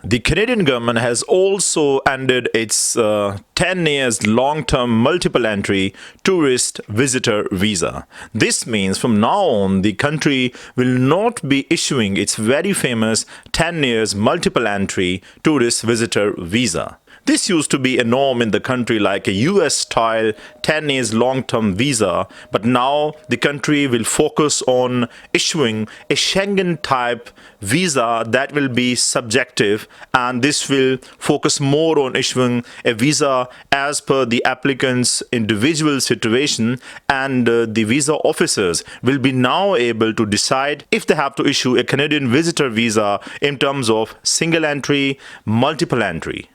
The Canadian government has also ended its 10 years long-term multiple entry tourist visitor visa. This means from now on the country will not be issuing its very famous 10 years multiple entry tourist visitor visa. This used to be a norm in the country, like a US-style 10 years long-term visa, but now the country will focus on issuing a Schengen-type visa that will be subjective, and this will focus more on issuing a visa as per the applicant's individual situation, and the visa officers will be now able to decide if they have to issue a Canadian visitor visa in terms of single entry, multiple entry.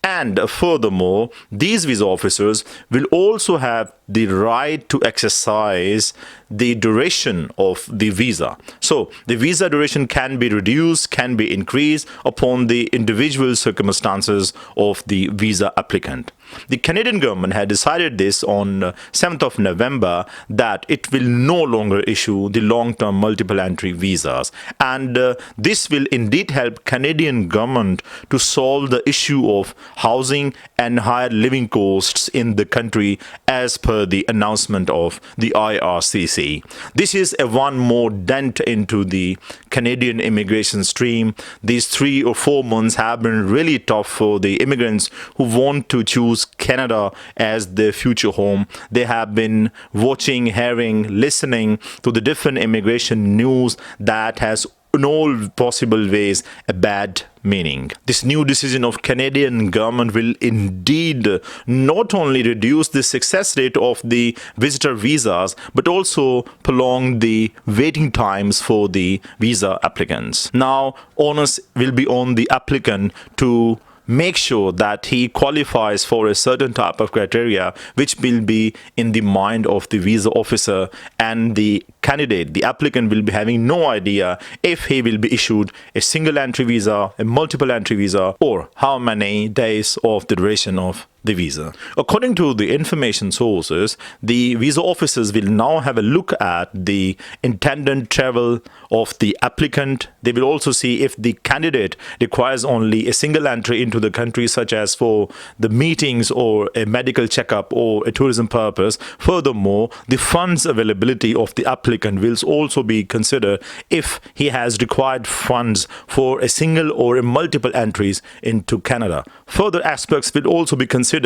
And furthermore, these visa officers will also have the right to exercise the duration of the visa. So the visa duration can be reduced, can be increased upon the individual circumstances of the visa applicant. The Canadian government had decided this on 7th of November that it will no longer issue the long-term multiple entry visas, and this will indeed help Canadian government to solve the issue of housing and higher living costs in the country as per the announcement of the IRCC. This is a one more dent into the Canadian immigration stream. These 3 or 4 months have been really tough for the immigrants who want to choose Canada as their future home. They have been watching, hearing, listening to the different immigration news that has in all possible ways a bad meaning. This new decision of Canadian government will indeed not only reduce the success rate of the visitor visas, but also prolong the waiting times for the visa applicants. Now, onus will be on the applicant to make sure that he qualifies for a certain type of criteria which will be in the mind of the visa officer, and the candidate, the applicant, will be having no idea if he will be issued a single entry visa, a multiple entry visa, or how many days of the duration of the visa. According to the information sources, the visa officers will now have a look at the intended travel of the applicant. They will also see if the candidate requires only a single entry into the country, such as for the meetings or a medical checkup or a tourism purpose. Furthermore, the funds availability of the applicant will also be considered if he has required funds for a single or a multiple entries into Canada. Further aspects will also be considered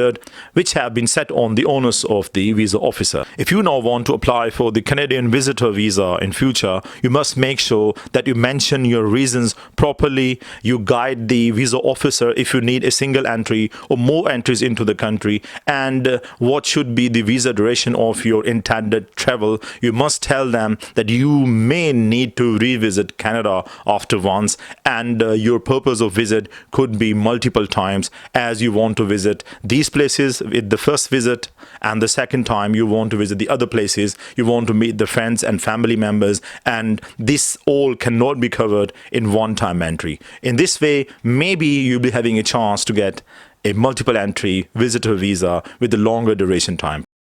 which have been set on the onus of the visa officer. If you now want to apply for the Canadian visitor visa in future, you must make sure that you mention your reasons properly. You guide the visa officer if you need a single entry or more entries into the country, and what should be the visa duration of your intended travel. You must tell them that you may need to revisit Canada after once, and your purpose of visit could be multiple times, as you want to visit these places with the first visit, and the second time you want to visit the other places, you want to meet the friends and family members, and this all cannot be covered in one-time entry. In this way, maybe you'll be having a chance to get a multiple entry visitor visa with a longer duration time.